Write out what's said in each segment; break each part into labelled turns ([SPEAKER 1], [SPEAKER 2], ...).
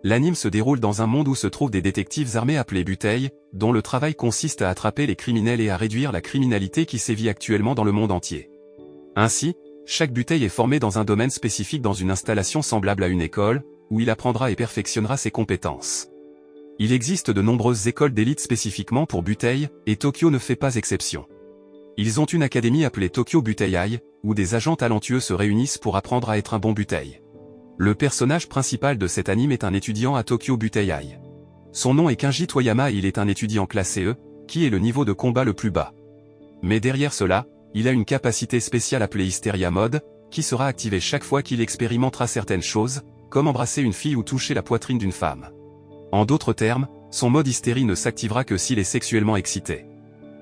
[SPEAKER 1] l'anime se déroule dans un monde où se trouvent des détectives armés appelés Butey, dont le travail consiste à attraper les criminels et à réduire la criminalité qui sévit actuellement dans le monde entier. Ainsi, chaque Butey est formé dans un domaine spécifique dans une installation semblable à une école, où il apprendra et perfectionnera ses compétences. Il existe de nombreuses écoles d'élite spécifiquement pour Butey, et Tokyo ne fait pas exception. Ils ont une académie appelée Tokyo Butey High, où des agents talentueux se réunissent pour apprendre à être un bon Butey. Le personnage principal de cet anime est un étudiant à Tokyo Butey High. Son nom est Kenji Toyama et il est un étudiant classé E, qui est le niveau de combat le plus bas. Mais derrière cela, il a une capacité spéciale appelée Hysteria Mode, qui sera activée chaque fois qu'il expérimentera certaines choses, comme embrasser une fille ou toucher la poitrine d'une femme. En d'autres termes, son mode hystérie ne s'activera que s'il est sexuellement excité.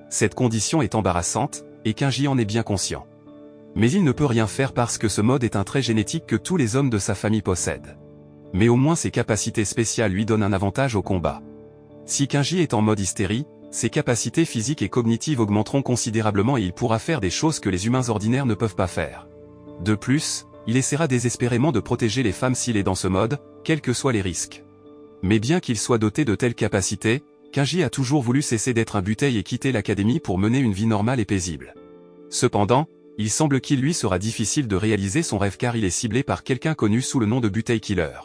[SPEAKER 1] Cette condition est embarrassante, et Kenji en est bien conscient. Mais il ne peut rien faire parce que ce mode est un trait génétique que tous les hommes de sa famille possèdent. Mais au moins ses capacités spéciales lui donnent un avantage au combat. Si Kenji est en mode hystérie, ses capacités physiques et cognitives augmenteront considérablement et il pourra faire des choses que les humains ordinaires ne peuvent pas faire. De plus, il essaiera désespérément de protéger les femmes s'il est dans ce mode, quels que soient les risques. Mais bien qu'il soit doté de telles capacités, Kenji a toujours voulu cesser d'être un Butey et quitter l'académie pour mener une vie normale et paisible. Cependant, il semble qu'il lui sera difficile de réaliser son rêve car il est ciblé par quelqu'un connu sous le nom de Butey Killer.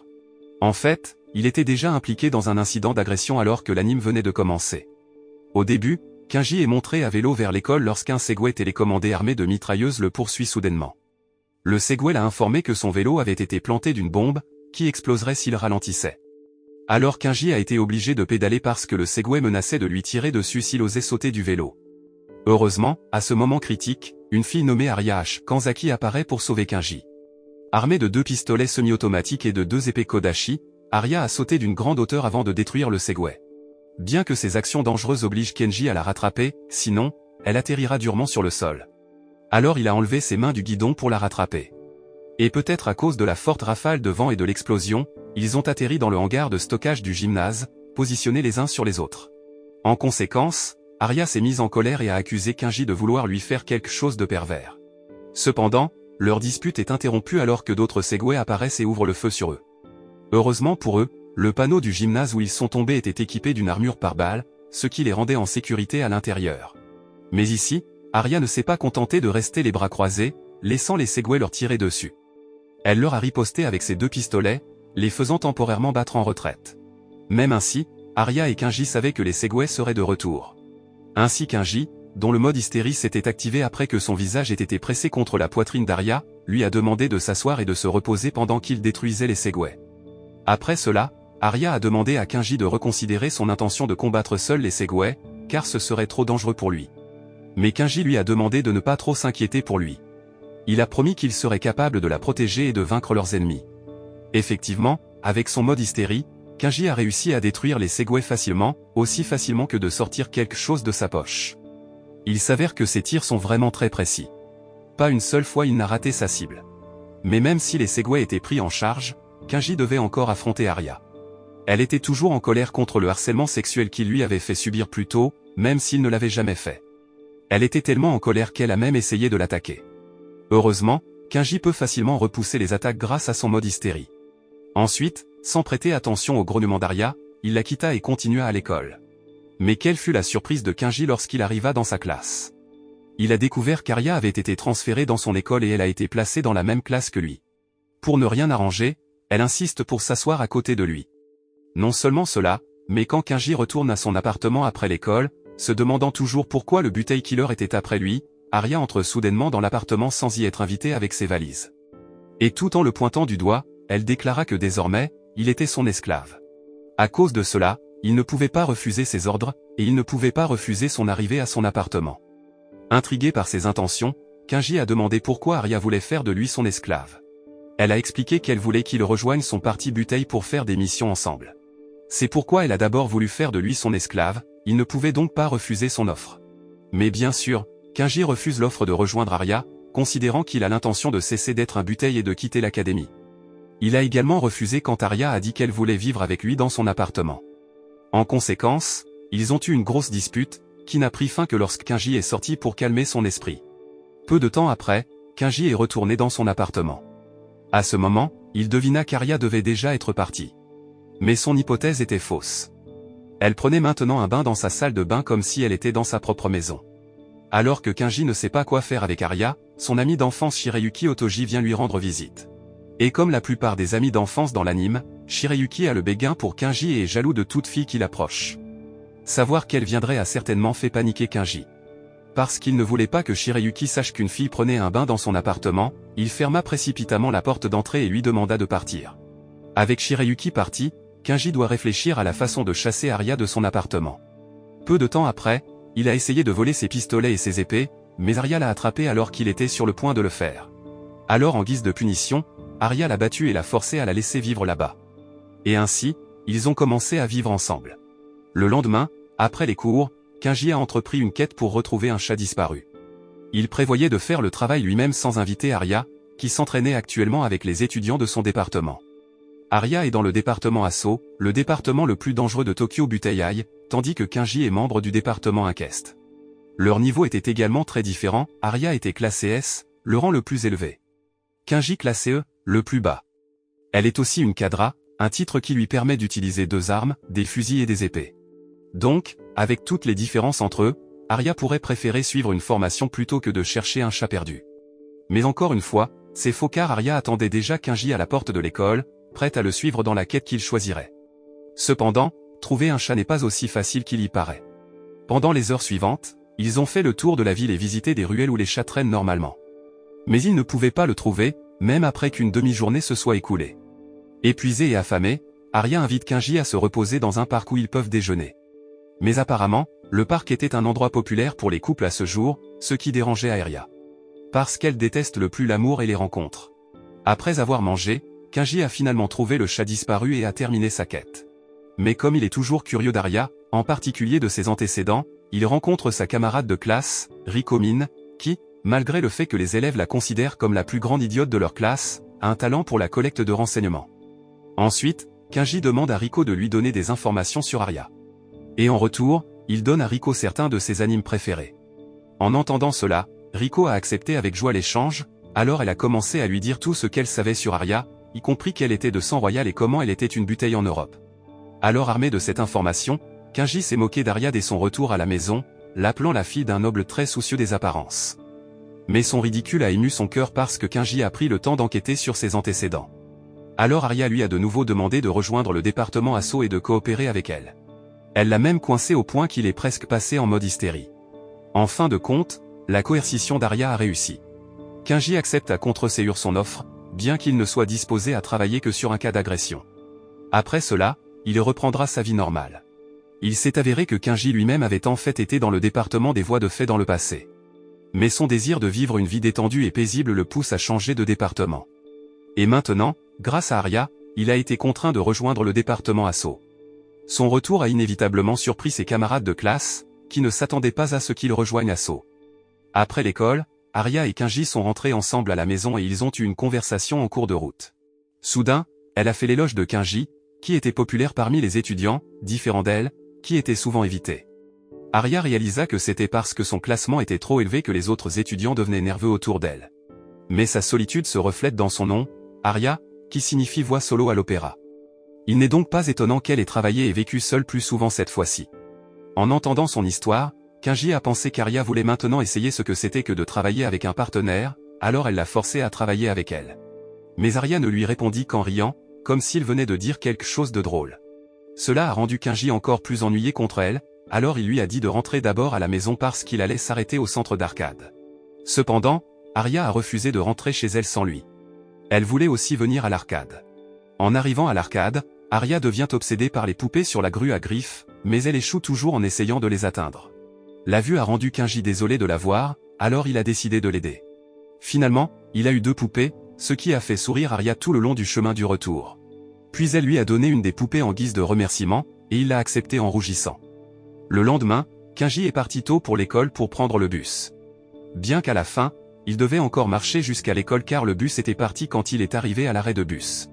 [SPEAKER 1] En fait, il était déjà impliqué dans un incident d'agression alors que l'anime venait de commencer. Au début, Kenji est montré à vélo vers l'école lorsqu'un Segway télécommandé armé de mitrailleuses le poursuit soudainement. Le Segway l'a informé que son vélo avait été planté d'une bombe, qui exploserait s'il ralentissait. Alors Kenji a été obligé de pédaler parce que le Segway menaçait de lui tirer dessus s'il osait sauter du vélo. Heureusement, à ce moment critique, une fille nommée Aria H. Kanzaki apparaît pour sauver Kenji. Armée de 2 pistolets semi-automatiques et de 2 épées Kodachi, Aria a sauté d'une grande hauteur avant de détruire le Segway. Bien que ses actions dangereuses obligent Kenji à la rattraper, sinon, elle atterrira durement sur le sol. Alors il a enlevé ses mains du guidon pour la rattraper. Et peut-être à cause de la forte rafale de vent et de l'explosion, ils ont atterri dans le hangar de stockage du gymnase, positionnés les uns sur les autres. En conséquence, Aria s'est mise en colère et a accusé Kenji de vouloir lui faire quelque chose de pervers. Cependant, leur dispute est interrompue alors que d'autres Segway apparaissent et ouvrent le feu sur eux. Heureusement pour eux, le panneau du gymnase où ils sont tombés était équipé d'une armure par balles, ce qui les rendait en sécurité à l'intérieur. Mais ici, Aria ne s'est pas contentée de rester les bras croisés, laissant les Segway leur tirer dessus. Elle leur a riposté avec ses 2 pistolets, les faisant temporairement battre en retraite. Même ainsi, Aria et Kenji savaient que les Segway seraient de retour. Ainsi Kenji, dont le mode hystérie s'était activé après que son visage ait été pressé contre la poitrine d'Aria, lui a demandé de s'asseoir et de se reposer pendant qu'il détruisait les Segway. Après cela, Aria a demandé à Kenji de reconsidérer son intention de combattre seul les Segway, car ce serait trop dangereux pour lui. Mais Kenji lui a demandé de ne pas trop s'inquiéter pour lui. Il a promis qu'il serait capable de la protéger et de vaincre leurs ennemis. Effectivement, avec son mode hystérie, Kenji a réussi à détruire les Segway facilement, aussi facilement que de sortir quelque chose de sa poche. Il s'avère que ses tirs sont vraiment très précis. Pas une seule fois il n'a raté sa cible. Mais même si les Segway étaient pris en charge, Kenji devait encore affronter Aria. Elle était toujours en colère contre le harcèlement sexuel qu'il lui avait fait subir plus tôt, même s'il ne l'avait jamais fait. Elle était tellement en colère qu'elle a même essayé de l'attaquer. Heureusement, Kenji peut facilement repousser les attaques grâce à son mode hystérie. Ensuite, sans prêter attention au grognement d'Aria, il la quitta et continua à l'école. Mais quelle fut la surprise de Kenji lorsqu'il arriva dans sa classe. Il a découvert qu'Aria avait été transférée dans son école et elle a été placée dans la même classe que lui. Pour ne rien arranger, elle insiste pour s'asseoir à côté de lui. Non seulement cela, mais quand Kenji retourne à son appartement après l'école, se demandant toujours pourquoi le Butey Killer était après lui, Aria entre soudainement dans l'appartement sans y être invitée avec ses valises. Et tout en le pointant du doigt, elle déclara que désormais, il était son esclave. À cause de cela, il ne pouvait pas refuser ses ordres, et il ne pouvait pas refuser son arrivée à son appartement. Intrigué par ses intentions, Kenji a demandé pourquoi Aria voulait faire de lui son esclave. Elle a expliqué qu'elle voulait qu'il rejoigne son parti Butey pour faire des missions ensemble. C'est pourquoi elle a d'abord voulu faire de lui son esclave, il ne pouvait donc pas refuser son offre. Mais bien sûr, Kenji refuse l'offre de rejoindre Aria, considérant qu'il a l'intention de cesser d'être un Butey et de quitter l'académie. Il a également refusé quand Aria a dit qu'elle voulait vivre avec lui dans son appartement. En conséquence, ils ont eu une grosse dispute, qui n'a pris fin que lorsque Kenji est sorti pour calmer son esprit. Peu de temps après, Kenji est retourné dans son appartement. À ce moment, il devina qu'Aria devait déjà être partie. Mais son hypothèse était fausse. Elle prenait maintenant un bain dans sa salle de bain comme si elle était dans sa propre maison. Alors que Kenji ne sait pas quoi faire avec Arya, son ami d'enfance Shirayuki Otoji vient lui rendre visite. Et comme la plupart des amis d'enfance dans l'anime, Shirayuki a le béguin pour Kenji et est jaloux de toute fille qui l'approche. Savoir qu'elle viendrait a certainement fait paniquer Kenji. Parce qu'il ne voulait pas que Shirayuki sache qu'une fille prenait un bain dans son appartement, il ferma précipitamment la porte d'entrée et lui demanda de partir. Avec Shirayuki parti, Kenji doit réfléchir à la façon de chasser Arya de son appartement. Peu de temps après, il a essayé de voler ses pistolets et ses épées, mais Arya l'a attrapé alors qu'il était sur le point de le faire. Alors en guise de punition, Arya l'a battu et l'a forcé à la laisser vivre là-bas. Et ainsi, ils ont commencé à vivre ensemble. Le lendemain, après les cours, Kenji a entrepris une quête pour retrouver un chat disparu. Il prévoyait de faire le travail lui-même sans inviter Arya, qui s'entraînait actuellement avec les étudiants de son département. Arya est dans le département Asso, le département le plus dangereux de Tokyo Buteiai, tandis que Kenji est membre du département Inquest. Leur niveau était également très différent, Arya était classée S, le rang le plus élevé. Kenji classé E, le plus bas. Elle est aussi une Cadra, un titre qui lui permet d'utiliser 2 armes, des fusils et des épées. Donc, avec toutes les différences entre eux, Arya pourrait préférer suivre une formation plutôt que de chercher un chat perdu. Mais encore une fois, c'est faux car Arya attendait déjà Kenji à la porte de l'école, prête à le suivre dans la quête qu'il choisirait. Cependant, trouver un chat n'est pas aussi facile qu'il y paraît. Pendant les heures suivantes, ils ont fait le tour de la ville et visité des ruelles où les chats traînent normalement. Mais ils ne pouvaient pas le trouver, même après qu'une demi-journée se soit écoulée. Épuisé et affamé, Arya invite Kenji à se reposer dans un parc où ils peuvent déjeuner. Mais apparemment, le parc était un endroit populaire pour les couples à ce jour, ce qui dérangeait Arya. Parce qu'elle déteste le plus l'amour et les rencontres. Après avoir mangé, Kenji a finalement trouvé le chat disparu et a terminé sa quête. Mais comme il est toujours curieux d'Arya, en particulier de ses antécédents, il rencontre sa camarade de classe, Riko Min, qui, malgré le fait que les élèves la considèrent comme la plus grande idiote de leur classe, a un talent pour la collecte de renseignements. Ensuite, Kenji demande à Riko de lui donner des informations sur Arya. Et en retour, il donne à Riko certains de ses animes préférés. En entendant cela, Riko a accepté avec joie l'échange, alors elle a commencé à lui dire tout ce qu'elle savait sur Arya, y compris qu'elle était de sang royal et comment elle était une Butei en Europe. Alors armé de cette information, Kenji s'est moqué d'Arya dès son retour à la maison, l'appelant la fille d'un noble très soucieux des apparences. Mais son ridicule a ému son cœur parce que Kenji a pris le temps d'enquêter sur ses antécédents. Alors Arya lui a de nouveau demandé de rejoindre le département Asso et de coopérer avec elle. Elle l'a même coincé au point qu'il est presque passé en mode hystérie. En fin de compte, la coercition d'Arya a réussi. Kenji accepte à contre-ségur son offre, bien qu'il ne soit disposé à travailler que sur un cas d'agression. Après cela, il reprendra sa vie normale. Il s'est avéré que Kenji lui-même avait en fait été dans le département des voies de fait dans le passé. Mais son désir de vivre une vie détendue et paisible le pousse à changer de département. Et maintenant, grâce à Arya, il a été contraint de rejoindre le département Asso. Son retour a inévitablement surpris ses camarades de classe, qui ne s'attendaient pas à ce qu'il rejoigne Asso. Après l'école, Arya et Kenji sont rentrés ensemble à la maison et ils ont eu une conversation en cours de route. Soudain, elle a fait l'éloge de Kenji, qui était populaire parmi les étudiants, différent d'elle, qui était souvent évité. Arya réalisa que c'était parce que son classement était trop élevé que les autres étudiants devenaient nerveux autour d'elle. Mais sa solitude se reflète dans son nom, Arya, qui signifie voix solo à l'opéra. Il n'est donc pas étonnant qu'elle ait travaillé et vécu seule plus souvent cette fois-ci. En entendant son histoire, Kenji a pensé qu'Arya voulait maintenant essayer ce que c'était que de travailler avec un partenaire, alors elle l'a forcé à travailler avec elle. Mais Arya ne lui répondit qu'en riant, comme s'il venait de dire quelque chose de drôle. Cela a rendu Kenji encore plus ennuyé contre elle, alors il lui a dit de rentrer d'abord à la maison parce qu'il allait s'arrêter au centre d'arcade. Cependant, Arya a refusé de rentrer chez elle sans lui. Elle voulait aussi venir à l'arcade. En arrivant à l'arcade, Arya devient obsédée par les poupées sur la grue à griffes, mais elle échoue toujours en essayant de les atteindre. La vue a rendu Kenji désolé de la voir, alors il a décidé de l'aider. Finalement, il a eu 2 poupées, ce qui a fait sourire Arya tout le long du chemin du retour. Puis elle lui a donné une des poupées en guise de remerciement, et il l'a acceptée en rougissant. Le lendemain, Kenji est parti tôt pour l'école pour prendre le bus. Bien qu'à la fin, il devait encore marcher jusqu'à l'école car le bus était parti quand il est arrivé à l'arrêt de bus.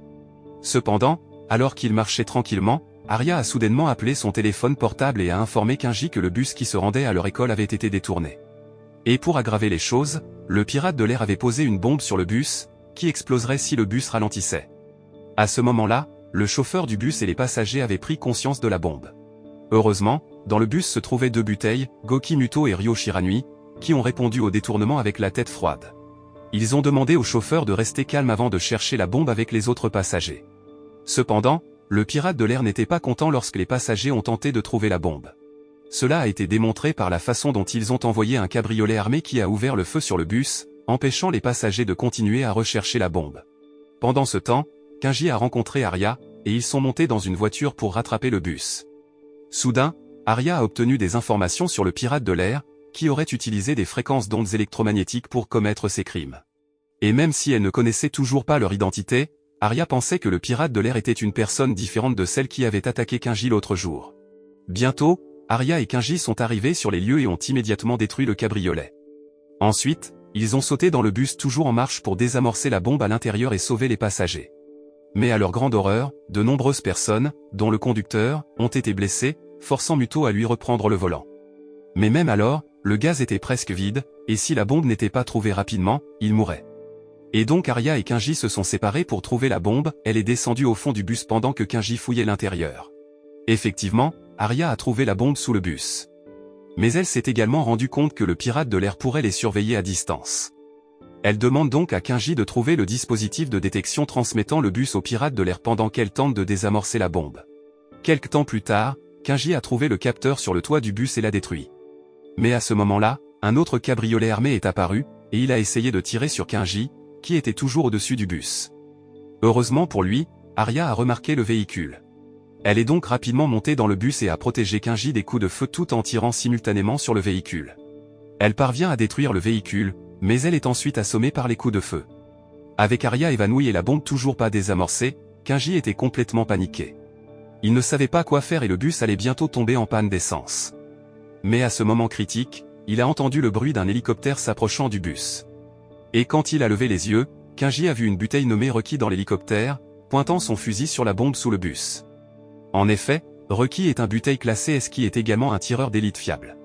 [SPEAKER 1] Cependant, alors qu'il marchait tranquillement, Arya a soudainement appelé son téléphone portable et a informé Kenji que le bus qui se rendait à leur école avait été détourné. Et pour aggraver les choses, le pirate de l'air avait posé une bombe sur le bus, qui exploserait si le bus ralentissait. À ce moment-là, le chauffeur du bus et les passagers avaient pris conscience de la bombe. Heureusement, dans le bus se trouvaient 2 Butei, Goki Muto et Ryo Shiranui, qui ont répondu au détournement avec la tête froide. Ils ont demandé au chauffeur de rester calme avant de chercher la bombe avec les autres passagers. Cependant, le pirate de l'air n'était pas content lorsque les passagers ont tenté de trouver la bombe. Cela a été démontré par la façon dont ils ont envoyé un cabriolet armé qui a ouvert le feu sur le bus, empêchant les passagers de continuer à rechercher la bombe. Pendant ce temps, Kenji a rencontré Arya, et ils sont montés dans une voiture pour rattraper le bus. Soudain, Arya a obtenu des informations sur le pirate de l'air, qui aurait utilisé des fréquences d'ondes électromagnétiques pour commettre ses crimes. Et même si elle ne connaissait toujours pas leur identité, Arya pensait que le pirate de l'air était une personne différente de celle qui avait attaqué Kenji l'autre jour. Bientôt, Arya et Kenji sont arrivés sur les lieux et ont immédiatement détruit le cabriolet. Ensuite, ils ont sauté dans le bus toujours en marche pour désamorcer la bombe à l'intérieur et sauver les passagers. Mais à leur grande horreur, de nombreuses personnes, dont le conducteur, ont été blessées, forçant Muto à lui reprendre le volant. Mais même alors, le gaz était presque vide, et si la bombe n'était pas trouvée rapidement, il mourrait. Et donc Arya et Kenji se sont séparés pour trouver la bombe, elle est descendue au fond du bus pendant que Kenji fouillait l'intérieur. Effectivement, Arya a trouvé la bombe sous le bus. Mais elle s'est également rendue compte que le pirate de l'air pourrait les surveiller à distance. Elle demande donc à Kenji de trouver le dispositif de détection transmettant le bus au pirate de l'air pendant qu'elle tente de désamorcer la bombe. Quelque temps plus tard, Kenji a trouvé le capteur sur le toit du bus et l'a détruit. Mais à ce moment-là, un autre cabriolet armé est apparu, et il a essayé de tirer sur Kenji, qui était toujours au-dessus du bus. Heureusement pour lui, Arya a remarqué le véhicule. Elle est donc rapidement montée dans le bus et a protégé Kenji des coups de feu tout en tirant simultanément sur le véhicule. Elle parvient à détruire le véhicule, mais elle est ensuite assommée par les coups de feu. Avec Arya évanouie et la bombe toujours pas désamorcée, Kenji était complètement paniqué. Il ne savait pas quoi faire et le bus allait bientôt tomber en panne d'essence. Mais à ce moment critique, il a entendu le bruit d'un hélicoptère s'approchant du bus. Et quand il a levé les yeux, Kenji a vu une Butei nommée Reki dans l'hélicoptère, pointant son fusil sur la bombe sous le bus. En effet, Reki est un Butei classé S qui est également un tireur d'élite fiable.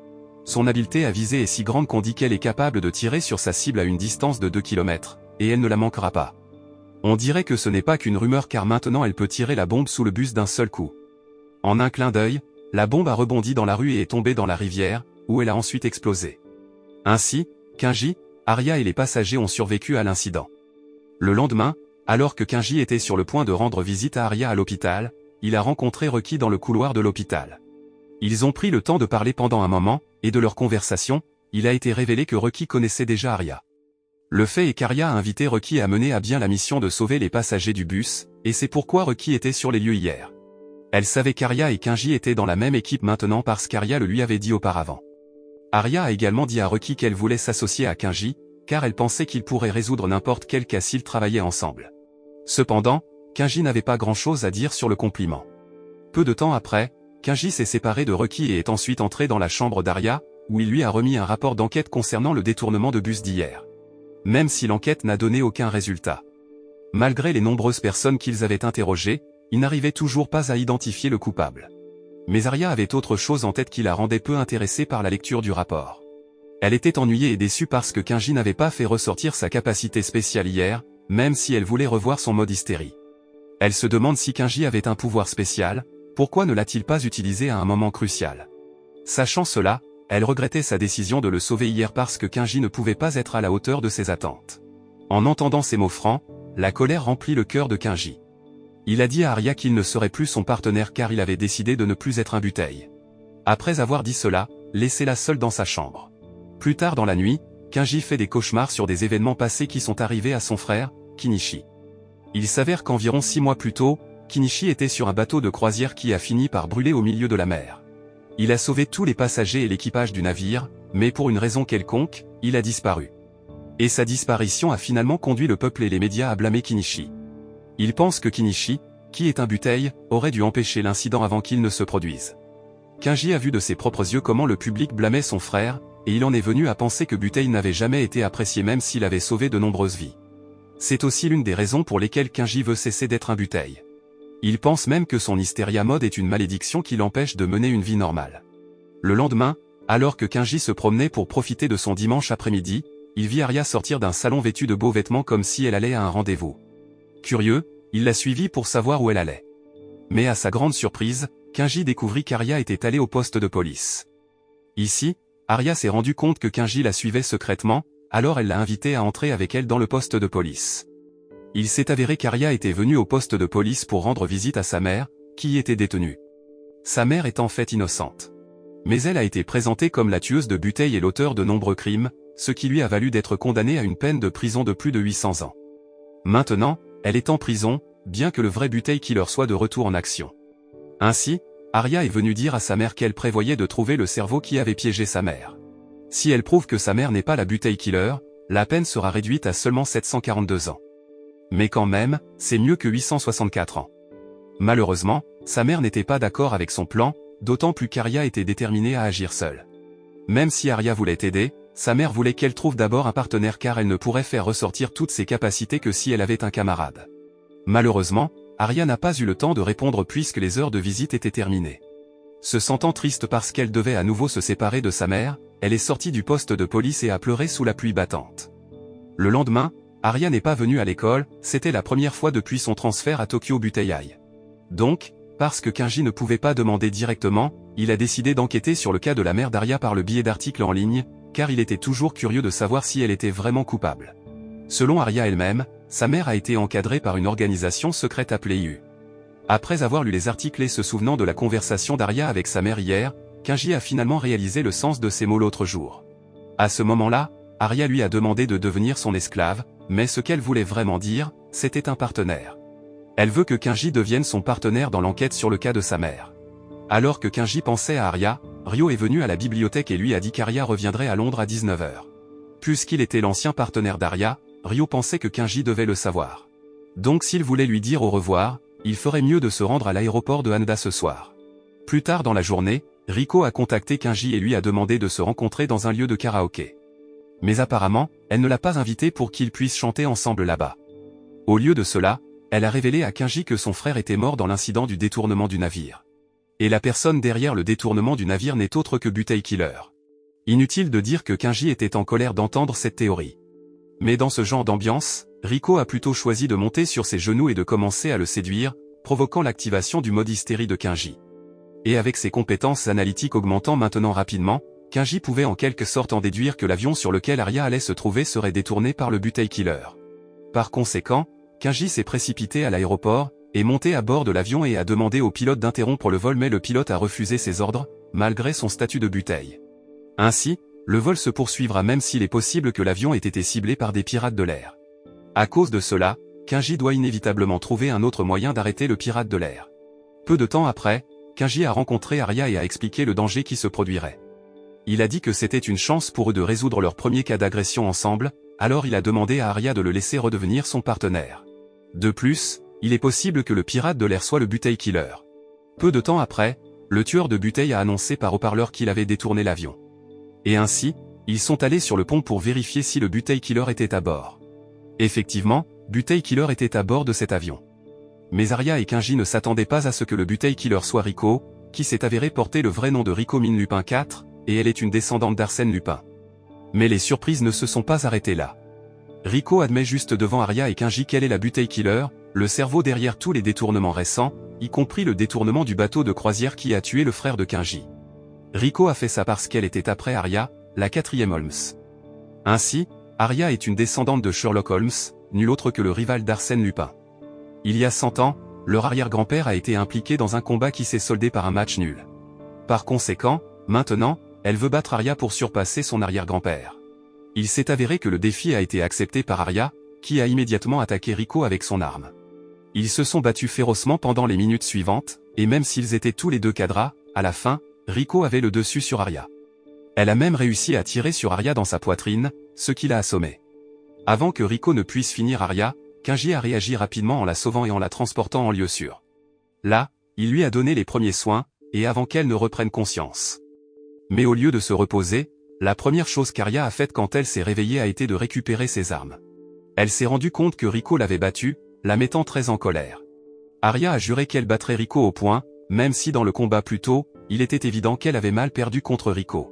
[SPEAKER 1] Son habileté à viser est si grande qu'on dit qu'elle est capable de tirer sur sa cible à une distance de 2 km, et elle ne la manquera pas. On dirait que ce n'est pas qu'une rumeur car maintenant elle peut tirer la bombe sous le bus d'un seul coup. En un clin d'œil, la bombe a rebondi dans la rue et est tombée dans la rivière, où elle a ensuite explosé. Ainsi, Kenji, Arya et les passagers ont survécu à l'incident. Le lendemain, alors que Kenji était sur le point de rendre visite à Arya à l'hôpital, il a rencontré Reki dans le couloir de l'hôpital. Ils ont pris le temps de parler pendant un moment, et de leur conversation, il a été révélé que Reki connaissait déjà Arya. Le fait est qu'Arya a invité Reki à mener à bien la mission de sauver les passagers du bus, et c'est pourquoi Reki était sur les lieux hier. Elle savait qu'Arya et Kenji étaient dans la même équipe maintenant parce qu'Arya le lui avait dit auparavant. Arya a également dit à Reki qu'elle voulait s'associer à Kenji, car elle pensait qu'ils pourraient résoudre n'importe quel cas s'ils travaillaient ensemble. Cependant, Kenji n'avait pas grand-chose à dire sur le compliment. Peu de temps après, Kenji s'est séparé de Reki et est ensuite entré dans la chambre d'Arya, où il lui a remis un rapport d'enquête concernant le détournement de bus d'hier. Même si l'enquête n'a donné aucun résultat. Malgré les nombreuses personnes qu'ils avaient interrogées, ils n'arrivaient toujours pas à identifier le coupable. Mais Arya avait autre chose en tête qui la rendait peu intéressée par la lecture du rapport. Elle était ennuyée et déçue parce que Kenji n'avait pas fait ressortir sa capacité spéciale hier, même si elle voulait revoir son mode hystérie. Elle se demande si Kenji avait un pouvoir spécial, pourquoi ne l'a-t-il pas utilisé à un moment crucial? Sachant cela, elle regrettait sa décision de le sauver hier parce que Kenji ne pouvait pas être à la hauteur de ses attentes. En entendant ces mots francs, la colère remplit le cœur de Kenji. Il a dit à Arya qu'il ne serait plus son partenaire car il avait décidé de ne plus être un Butei. Après avoir dit cela, laissez-la seule dans sa chambre. Plus tard dans la nuit, Kenji fait des cauchemars sur des événements passés qui sont arrivés à son frère, Kinishi. Il s'avère qu'environ 6 mois plus tôt, Kinishi était sur un bateau de croisière qui a fini par brûler au milieu de la mer. Il a sauvé tous les passagers et l'équipage du navire, mais pour une raison quelconque, il a disparu. Et sa disparition a finalement conduit le peuple et les médias à blâmer Kinishi. Ils pensent que Kinishi, qui est un Butei, aurait dû empêcher l'incident avant qu'il ne se produise. Kenji a vu de ses propres yeux comment le public blâmait son frère, et il en est venu à penser que Butei n'avait jamais été apprécié même s'il avait sauvé de nombreuses vies. C'est aussi l'une des raisons pour lesquelles Kenji veut cesser d'être un Butei. Il pense même que son hystéria mode est une malédiction qui l'empêche de mener une vie normale. Le lendemain, alors que Kenji se promenait pour profiter de son dimanche après-midi, il vit Arya sortir d'un salon vêtue de beaux vêtements comme si elle allait à un rendez-vous. Curieux, il l'a suivie pour savoir où elle allait. Mais à sa grande surprise, Kenji découvrit qu'Arya était allée au poste de police. Ici, Arya s'est rendu compte que Kenji la suivait secrètement, alors elle l'a invité à entrer avec elle dans le poste de police. Il s'est avéré qu'Arya était venue au poste de police pour rendre visite à sa mère, qui y était détenue. Sa mère est en fait innocente. Mais elle a été présentée comme la tueuse de Butey et l'auteur de nombreux crimes, ce qui lui a valu d'être condamnée à une peine de prison de plus de 800 ans. Maintenant, elle est en prison, bien que le vrai Butey Killer soit de retour en action. Ainsi, Arya est venue dire à sa mère qu'elle prévoyait de trouver le cerveau qui avait piégé sa mère. Si elle prouve que sa mère n'est pas la Butey Killer, la peine sera réduite à seulement 742 ans. Mais quand même, c'est mieux que 864 ans. Malheureusement, sa mère n'était pas d'accord avec son plan, d'autant plus qu'Arya était déterminée à agir seule. Même si Arya voulait aider, sa mère voulait qu'elle trouve d'abord un partenaire car elle ne pourrait faire ressortir toutes ses capacités que si elle avait un camarade. Malheureusement, Arya n'a pas eu le temps de répondre puisque les heures de visite étaient terminées. Se sentant triste parce qu'elle devait à nouveau se séparer de sa mère, elle est sortie du poste de police et a pleuré sous la pluie battante. Le lendemain, Arya n'est pas venue à l'école, c'était la première fois depuis son transfert à Tokyo Buteyai. Donc, parce que Kenji ne pouvait pas demander directement, il a décidé d'enquêter sur le cas de la mère d'Arya par le biais d'articles en ligne, car il était toujours curieux de savoir si elle était vraiment coupable. Selon Arya elle-même, sa mère a été encadrée par une organisation secrète appelée U. Après avoir lu les articles et se souvenant de la conversation d'Arya avec sa mère hier, Kenji a finalement réalisé le sens de ces mots l'autre jour. À ce moment-là, Arya lui a demandé de devenir son esclave, mais ce qu'elle voulait vraiment dire, c'était un partenaire. Elle veut que Kenji devienne son partenaire dans l'enquête sur le cas de sa mère. Alors que Kenji pensait à Arya, Ryo est venu à la bibliothèque et lui a dit qu'Arya reviendrait à Londres à 19 h. Puisqu'il était l'ancien partenaire d'Arya, Ryo pensait que Kenji devait le savoir. Donc s'il voulait lui dire au revoir, il ferait mieux de se rendre à l'aéroport de Haneda ce soir. Plus tard dans la journée, Riko a contacté Kenji et lui a demandé de se rencontrer dans un lieu de karaoké. Mais apparemment, elle ne l'a pas invité pour qu'ils puissent chanter ensemble là-bas. Au lieu de cela, elle a révélé à Kenji que son frère était mort dans l'incident du détournement du navire. Et la personne derrière le détournement du navire n'est autre que Butey Killer. Inutile de dire que Kenji était en colère d'entendre cette théorie. Mais dans ce genre d'ambiance, Riko a plutôt choisi de monter sur ses genoux et de commencer à le séduire, provoquant l'activation du mode hystérie de Kenji. Et avec ses compétences analytiques augmentant maintenant rapidement, Kenji pouvait en quelque sorte en déduire que l'avion sur lequel Arya allait se trouver serait détourné par le Butey Killer. Par conséquent, Kenji s'est précipité à l'aéroport, est monté à bord de l'avion et a demandé au pilote d'interrompre le vol mais le pilote a refusé ses ordres, malgré son statut de Butey. Ainsi, le vol se poursuivra même s'il est possible que l'avion ait été ciblé par des pirates de l'air. À cause de cela, Kenji doit inévitablement trouver un autre moyen d'arrêter le pirate de l'air. Peu de temps après, Kenji a rencontré Arya et a expliqué le danger qui se produirait. Il a dit que c'était une chance pour eux de résoudre leur premier cas d'agression ensemble, alors il a demandé à Arya de le laisser redevenir son partenaire. De plus, il est possible que le pirate de l'air soit le Butey Killer. Peu de temps après, le tueur de Butey a annoncé par haut-parleur qu'il avait détourné l'avion. Et ainsi, ils sont allés sur le pont pour vérifier si le Butey Killer était à bord. Effectivement, Butey Killer était à bord de cet avion. Mais Arya et Kenji ne s'attendaient pas à ce que le Butey Killer soit Riko, qui s'est avéré porter le vrai nom de Riko Min Lupin IV, et elle est une descendante d'Arsène Lupin. Mais les surprises ne se sont pas arrêtées là. Riko admet juste devant Arya et Kenji qu'elle est la Butey Killer, le cerveau derrière tous les détournements récents, y compris le détournement du bateau de croisière qui a tué le frère de Kenji. Riko a fait ça parce qu'elle était après Arya, la 4e Holmes. Ainsi, Arya est une descendante de Sherlock Holmes, nul autre que le rival d'Arsène Lupin. Il y a 100 ans, leur arrière-grand-père a été impliqué dans un combat qui s'est soldé par un match nul. Par conséquent, maintenant, elle veut battre Arya pour surpasser son arrière-grand-père. Il s'est avéré que le défi a été accepté par Arya, qui a immédiatement attaqué Riko avec son arme. Ils se sont battus férocement pendant les minutes suivantes, et même s'ils étaient tous les deux cadras, à la fin, Riko avait le dessus sur Arya. Elle a même réussi à tirer sur Arya dans sa poitrine, ce qui l'a assommée. Avant que Riko ne puisse finir Arya, Kenji a réagi rapidement en la sauvant et en la transportant en lieu sûr. Là, il lui a donné les premiers soins, et avant qu'elle ne reprenne conscience. Mais au lieu de se reposer, la première chose qu'Arya a faite quand elle s'est réveillée a été de récupérer ses armes. Elle s'est rendue compte que Riko l'avait battue, la mettant très en colère. Arya a juré qu'elle battrait Riko au poing, même si dans le combat plus tôt, il était évident qu'elle avait mal perdu contre Riko.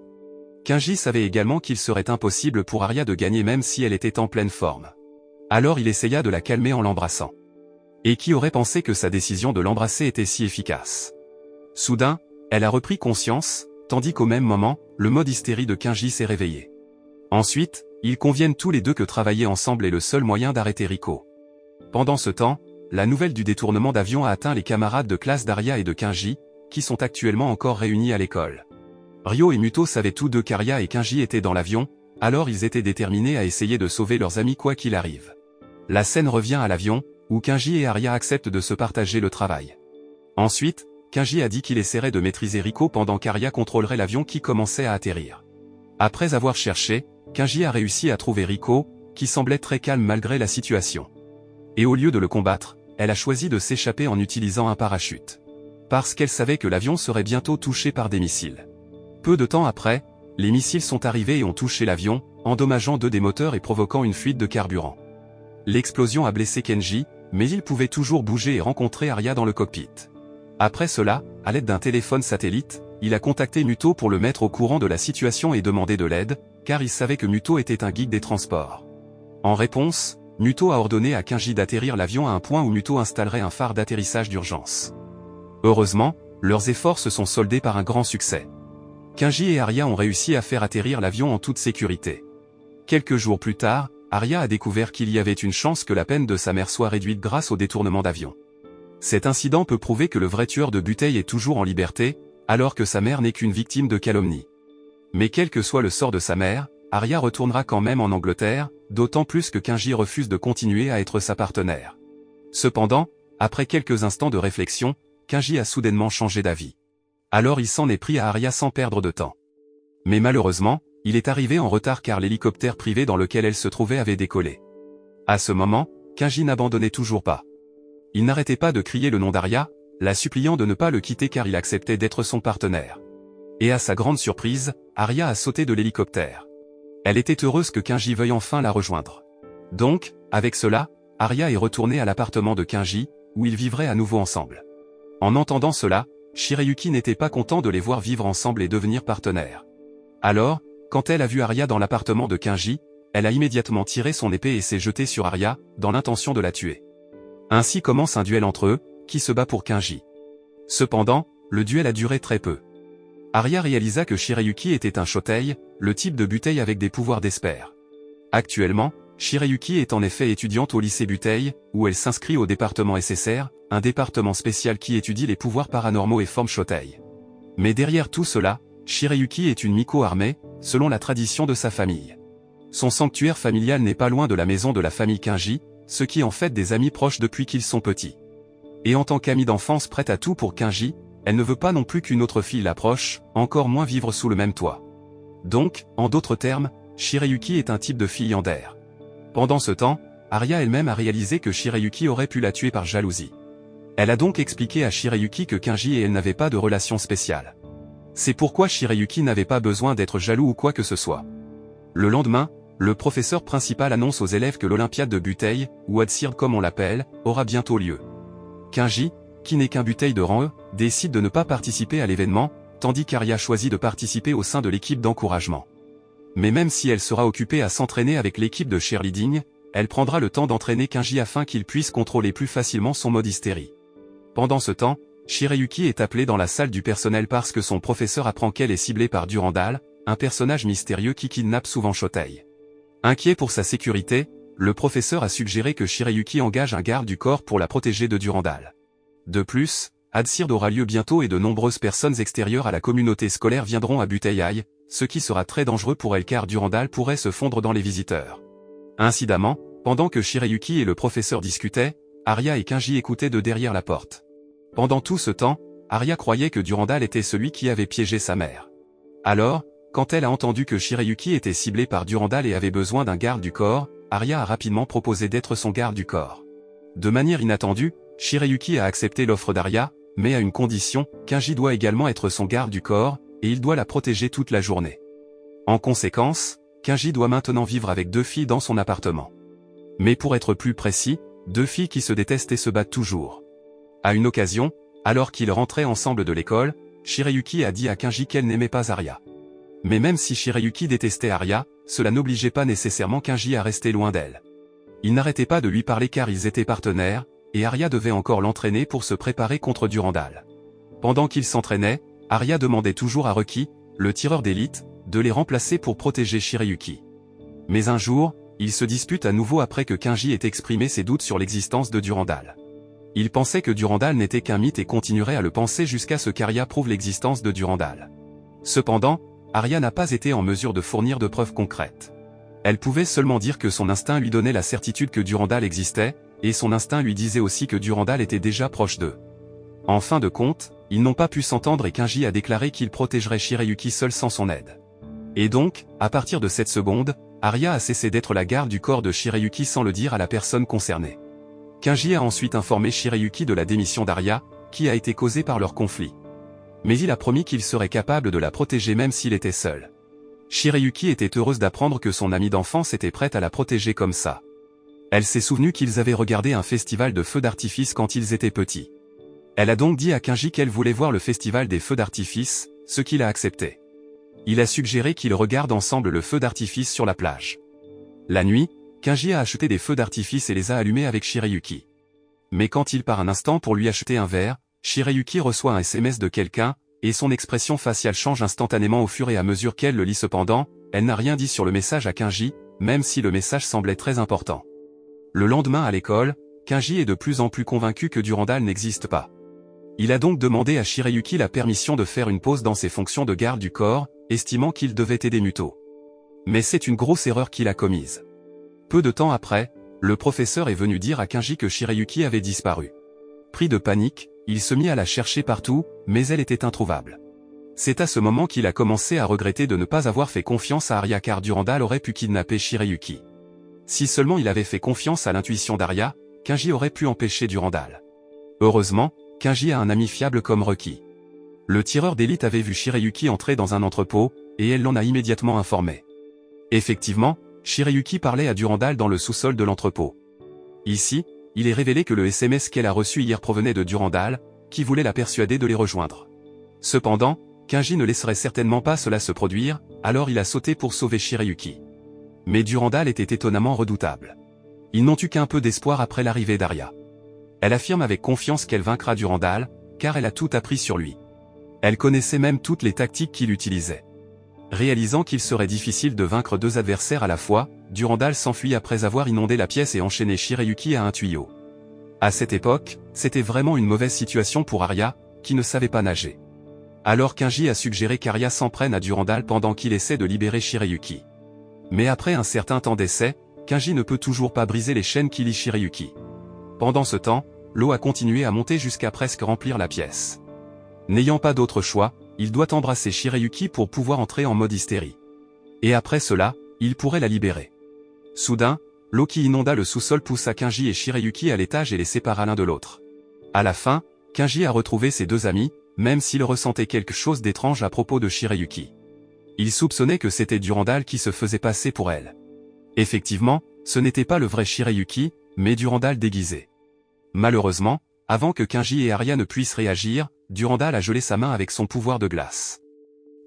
[SPEAKER 1] Kenji savait également qu'il serait impossible pour Arya de gagner même si elle était en pleine forme. Alors il essaya de la calmer en l'embrassant. Et qui aurait pensé que sa décision de l'embrasser était si efficace? Soudain, elle a repris conscience, tandis qu'au même moment, le mode hystérie de Kenji s'est réveillé. Ensuite, ils conviennent tous les deux que travailler ensemble est le seul moyen d'arrêter Riko. Pendant ce temps, la nouvelle du détournement d'avion a atteint les camarades de classe d'Arya et de Kenji, qui sont actuellement encore réunis à l'école. Ryo et Muto savaient tous deux qu'Arya et Kenji étaient dans l'avion, alors ils étaient déterminés à essayer de sauver leurs amis quoi qu'il arrive. La scène revient à l'avion, où Kenji et Arya acceptent de se partager le travail. Ensuite, Kenji a dit qu'il essaierait de maîtriser Riko pendant qu'Arya contrôlerait l'avion qui commençait à atterrir. Après avoir cherché, Kenji a réussi à trouver Riko, qui semblait très calme malgré la situation. Et au lieu de le combattre, elle a choisi de s'échapper en utilisant un parachute. Parce qu'elle savait que l'avion serait bientôt touché par des missiles. Peu de temps après, les missiles sont arrivés et ont touché l'avion, endommageant deux des moteurs et provoquant une fuite de carburant. L'explosion a blessé Kenji, mais il pouvait toujours bouger et rencontrer Arya dans le cockpit. Après cela, à l'aide d'un téléphone satellite, il a contacté Muto pour le mettre au courant de la situation et demander de l'aide, car il savait que Muto était un geek des transports. En réponse, Muto a ordonné à Kenji d'atterrir l'avion à un point où Muto installerait un phare d'atterrissage d'urgence. Heureusement, leurs efforts se sont soldés par un grand succès. Kenji et Arya ont réussi à faire atterrir l'avion en toute sécurité. Quelques jours plus tard, Arya a découvert qu'il y avait une chance que la peine de sa mère soit réduite grâce au détournement d'avion. Cet incident peut prouver que le vrai tueur de Butey est toujours en liberté, alors que sa mère n'est qu'une victime de calomnie. Mais quel que soit le sort de sa mère, Arya retournera quand même en Angleterre, d'autant plus que Kenji refuse de continuer à être sa partenaire. Cependant, après quelques instants de réflexion, Kenji a soudainement changé d'avis. Alors il s'en est pris à Arya sans perdre de temps. Mais malheureusement, il est arrivé en retard car l'hélicoptère privé dans lequel elle se trouvait avait décollé. À ce moment, Kenji n'abandonnait toujours pas. Il n'arrêtait pas de crier le nom d'Arya, la suppliant de ne pas le quitter car il acceptait d'être son partenaire. Et à sa grande surprise, Arya a sauté de l'hélicoptère. Elle était heureuse que Kenji veuille enfin la rejoindre. Donc, avec cela, Arya est retournée à l'appartement de Kenji, où ils vivraient à nouveau ensemble. En entendant cela, Shirayuki n'était pas content de les voir vivre ensemble et devenir partenaires. Alors, quand elle a vu Arya dans l'appartement de Kenji, elle a immédiatement tiré son épée et s'est jetée sur Arya, dans l'intention de la tuer. Ainsi commence un duel entre eux, qui se bat pour Kenji. Cependant, le duel a duré très peu. Arya réalisa que Shirayuki était un Shotei, le type de Butey avec des pouvoirs d'esper. Actuellement, Shirayuki est en effet étudiante au lycée Butey, où elle s'inscrit au département SSR, un département spécial qui étudie les pouvoirs paranormaux et formes Shotei. Mais derrière tout cela, Shirayuki est une Miko armée, selon la tradition de sa famille. Son sanctuaire familial n'est pas loin de la maison de la famille Kenji, ce qui en fait des amis proches depuis qu'ils sont petits. Et en tant qu'amie d'enfance prête à tout pour Kenji, elle ne veut pas non plus qu'une autre fille l'approche, encore moins vivre sous le même toit. Donc, en d'autres termes, Shirayuki est un type de fille yandere. Pendant ce temps, Arya elle-même a réalisé que Shirayuki aurait pu la tuer par jalousie. Elle a donc expliqué à Shirayuki que Kenji et elle n'avaient pas de relation spéciale. C'est pourquoi Shirayuki n'avait pas besoin d'être jaloux ou quoi que ce soit. Le lendemain, le professeur principal annonce aux élèves que l'Olympiade de Butey, ou Adsird comme on l'appelle, aura bientôt lieu. Kenji, qui n'est qu'un Butey de rang E, décide de ne pas participer à l'événement, tandis qu'Arya choisit de participer au sein de l'équipe d'encouragement. Mais même si elle sera occupée à s'entraîner avec l'équipe de cheerleading, elle prendra le temps d'entraîner Kenji afin qu'il puisse contrôler plus facilement son mode hystérie. Pendant ce temps, Shirayuki est appelée dans la salle du personnel parce que son professeur apprend qu'elle est ciblée par Durandal, un personnage mystérieux qui kidnappe souvent Shotei. Inquiet pour sa sécurité, le professeur a suggéré que Shirayuki engage un garde du corps pour la protéger de Durandal. De plus, Adsird aura lieu bientôt et de nombreuses personnes extérieures à la communauté scolaire viendront à Butey High, ce qui sera très dangereux pour elle car Durandal pourrait se fondre dans les visiteurs. Incidemment, pendant que Shirayuki et le professeur discutaient, Arya et Kenji écoutaient de derrière la porte. Pendant tout ce temps, Arya croyait que Durandal était celui qui avait piégé sa mère. Alors, quand elle a entendu que Shirayuki était ciblé par Durandal et avait besoin d'un garde du corps, Arya a rapidement proposé d'être son garde du corps. De manière inattendue, Shirayuki a accepté l'offre d'Arya, mais à une condition, Kenji doit également être son garde du corps, et il doit la protéger toute la journée. En conséquence, Kenji doit maintenant vivre avec deux filles dans son appartement. Mais pour être plus précis, deux filles qui se détestent et se battent toujours. À une occasion, alors qu'ils rentraient ensemble de l'école, Shirayuki a dit à Kenji qu'elle n'aimait pas Arya. Mais même si Shirayuki détestait Arya, cela n'obligeait pas nécessairement Kenji à rester loin d'elle. Il n'arrêtait pas de lui parler car ils étaient partenaires, et Arya devait encore l'entraîner pour se préparer contre Durandal. Pendant qu'il s'entraînait, Arya demandait toujours à Ruki, le tireur d'élite, de les remplacer pour protéger Shirayuki. Mais un jour, ils se disputent à nouveau après que Kinji ait exprimé ses doutes sur l'existence de Durandal. Il pensait que Durandal n'était qu'un mythe et continuerait à le penser jusqu'à ce qu'Arya prouve l'existence de Durandal. Cependant, Arya n'a pas été en mesure de fournir de preuves concrètes. Elle pouvait seulement dire que son instinct lui donnait la certitude que Durandal existait, et son instinct lui disait aussi que Durandal était déjà proche d'eux. En fin de compte, ils n'ont pas pu s'entendre et Kinji a déclaré qu'il protégerait Shirayuki seul sans son aide. Et donc, à partir de cette seconde, Arya a cessé d'être la garde du corps de Shirayuki sans le dire à la personne concernée. Kinji a ensuite informé Shirayuki de la démission d'Arya, qui a été causée par leur conflit. Mais il a promis qu'il serait capable de la protéger même s'il était seul. Shirayuki était heureuse d'apprendre que son amie d'enfance était prête à la protéger comme ça. Elle s'est souvenue qu'ils avaient regardé un festival de feux d'artifice quand ils étaient petits. Elle a donc dit à Kinji qu'elle voulait voir le festival des feux d'artifice, ce qu'il a accepté. Il a suggéré qu'ils regardent ensemble le feu d'artifice sur la plage. La nuit, Kinji a acheté des feux d'artifice et les a allumés avec Shirayuki. Mais quand il part un instant pour lui acheter un verre, Shirayuki reçoit un SMS de quelqu'un, et son expression faciale change instantanément au fur et à mesure qu'elle le lit. Cependant, elle n'a rien dit sur le message à Kinji, même si le message semblait très important. Le lendemain à l'école, Kinji est de plus en plus convaincu que Durandal n'existe pas. Il a donc demandé à Shirayuki la permission de faire une pause dans ses fonctions de garde du corps, estimant qu'il devait aider Muto. Mais c'est une grosse erreur qu'il a commise. Peu de temps après, le professeur est venu dire à Kinji que Shirayuki avait disparu. Pris de panique, il se mit à la chercher partout, mais elle était introuvable. C'est à ce moment qu'il a commencé à regretter de ne pas avoir fait confiance à Arya car Durandal aurait pu kidnapper Shirayuki. Si seulement il avait fait confiance à l'intuition d'Arya, Kinji aurait pu empêcher Durandal. Heureusement, Kinji a un ami fiable comme Ruki. Le tireur d'élite avait vu Shirayuki entrer dans un entrepôt, et elle l'en a immédiatement informé. Effectivement, Shirayuki parlait à Durandal dans le sous-sol de l'entrepôt. Ici, il est révélé que le SMS qu'elle a reçu hier provenait de Durandal, qui voulait la persuader de les rejoindre. Cependant, Kinji ne laisserait certainement pas cela se produire, alors il a sauté pour sauver Shirayuki. Mais Durandal était étonnamment redoutable. Ils n'ont eu qu'un peu d'espoir après l'arrivée d'Arya. Elle affirme avec confiance qu'elle vaincra Durandal, car elle a tout appris sur lui. Elle connaissait même toutes les tactiques qu'il utilisait. Réalisant qu'il serait difficile de vaincre deux adversaires à la fois, Durandal s'enfuit après avoir inondé la pièce et enchaîné Shirayuki à un tuyau. À cette époque, c'était vraiment une mauvaise situation pour Arya, qui ne savait pas nager. Alors Kinji a suggéré qu'Arya s'en prenne à Durandal pendant qu'il essaie de libérer Shirayuki. Mais après un certain temps d'essai, Kinji ne peut toujours pas briser les chaînes qui lient Shirayuki. Pendant ce temps, l'eau a continué à monter jusqu'à presque remplir la pièce. N'ayant pas d'autre choix, il doit embrasser Shirayuki pour pouvoir entrer en mode hystérie. Et après cela, il pourrait la libérer. Soudain, l'eau qui inonda le sous-sol poussa Kinji et Shirayuki à l'étage et les sépara l'un de l'autre. À la fin, Kinji a retrouvé ses deux amis, même s'il ressentait quelque chose d'étrange à propos de Shirayuki. Il soupçonnait que c'était Durandal qui se faisait passer pour elle. Effectivement, ce n'était pas le vrai Shirayuki, mais Durandal déguisé. Malheureusement, avant que Kinji et Arya ne puissent réagir, Durandal a gelé sa main avec son pouvoir de glace.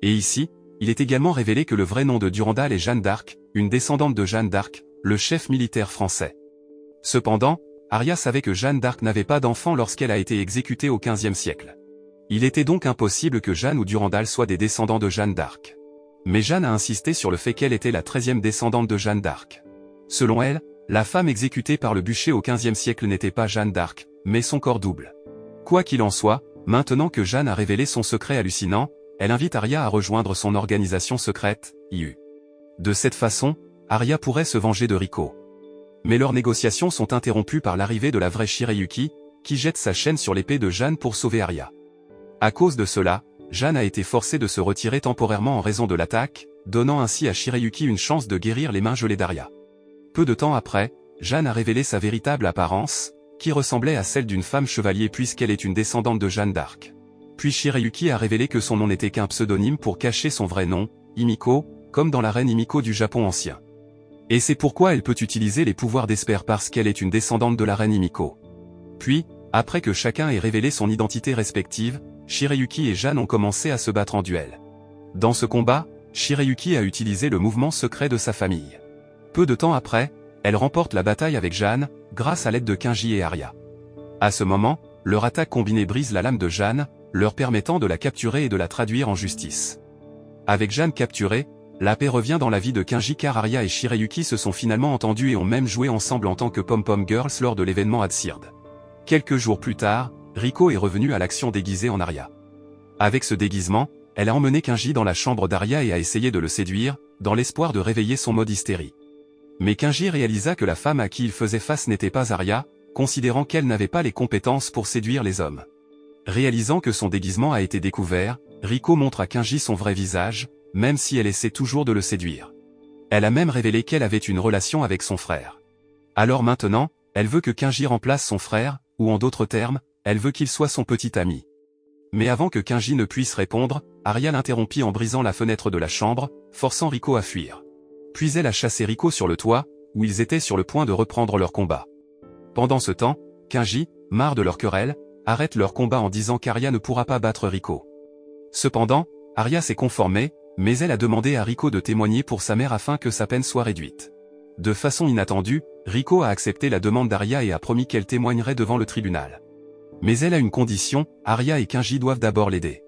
[SPEAKER 1] Et ici, il est également révélé que le vrai nom de Durandal est Jeanne d'Arc, une descendante de Jeanne d'Arc, le chef militaire français. Cependant, Arya savait que Jeanne d'Arc n'avait pas d'enfant lorsqu'elle a été exécutée au XVe siècle. Il était donc impossible que Jeanne ou Durandal soient des descendants de Jeanne d'Arc. Mais Jeanne a insisté sur le fait qu'elle était la 13e descendante de Jeanne d'Arc. Selon elle, la femme exécutée par le bûcher au XVe siècle n'était pas Jeanne d'Arc, mais son corps double. Quoi qu'il en soit, maintenant que Jeanne a révélé son secret hallucinant, elle invite Arya à rejoindre son organisation secrète, IU. De cette façon, Arya pourrait se venger de Riko. Mais leurs négociations sont interrompues par l'arrivée de la vraie Shirayuki, qui jette sa chaîne sur l'épée de Jeanne pour sauver Arya. À cause de cela, Jeanne a été forcée de se retirer temporairement en raison de l'attaque, donnant ainsi à Shirayuki une chance de guérir les mains gelées d'Arya. Peu de temps après, Jeanne a révélé sa véritable apparence, qui ressemblait à celle d'une femme chevalier puisqu'elle est une descendante de Jeanne d'Arc. Puis Shirayuki a révélé que son nom n'était qu'un pseudonyme pour cacher son vrai nom, Himiko, comme dans la reine Himiko du Japon ancien. Et c'est pourquoi elle peut utiliser les pouvoirs d'Esper parce qu'elle est une descendante de la reine Himiko. Puis, après que chacun ait révélé son identité respective, Shirayuki et Jeanne ont commencé à se battre en duel. Dans ce combat, Shirayuki a utilisé le mouvement secret de sa famille. Peu de temps après, elle remporte la bataille avec Jeanne, grâce à l'aide de Kinji et Arya. À ce moment, leur attaque combinée brise la lame de Jeanne, leur permettant de la capturer et de la traduire en justice. Avec Jeanne capturée, la paix revient dans la vie de Kinji car Arya et Shirayuki se sont finalement entendus et ont même joué ensemble en tant que Pom-Pom Girls lors de l'événement Adsird. Quelques jours plus tard, Riko est revenue à l'action déguisée en Arya. Avec ce déguisement, elle a emmené Kinji dans la chambre d'Arya et a essayé de le séduire, dans l'espoir de réveiller son mode hystérie. Mais Kinji réalisa que la femme à qui il faisait face n'était pas Arya, considérant qu'elle n'avait pas les compétences pour séduire les hommes. Réalisant que son déguisement a été découvert, Riko montre à Kinji son vrai visage, même si elle essaie toujours de le séduire. Elle a même révélé qu'elle avait une relation avec son frère. Alors maintenant, elle veut que Kinji remplace son frère, ou en d'autres termes, elle veut qu'il soit son petit ami. Mais avant que Kinji ne puisse répondre, Arya l'interrompit en brisant la fenêtre de la chambre, forçant Riko à fuir. Puis elle a chassé Riko sur le toit, où ils étaient sur le point de reprendre leur combat. Pendant ce temps, Kinji, marre de leur querelle, arrête leur combat en disant qu'Arya ne pourra pas battre Riko. Cependant, Arya s'est conformée, mais elle a demandé à Riko de témoigner pour sa mère afin que sa peine soit réduite. De façon inattendue, Riko a accepté la demande d'Arya et a promis qu'elle témoignerait devant le tribunal. Mais elle a une condition, Arya et Kinji doivent d'abord l'aider.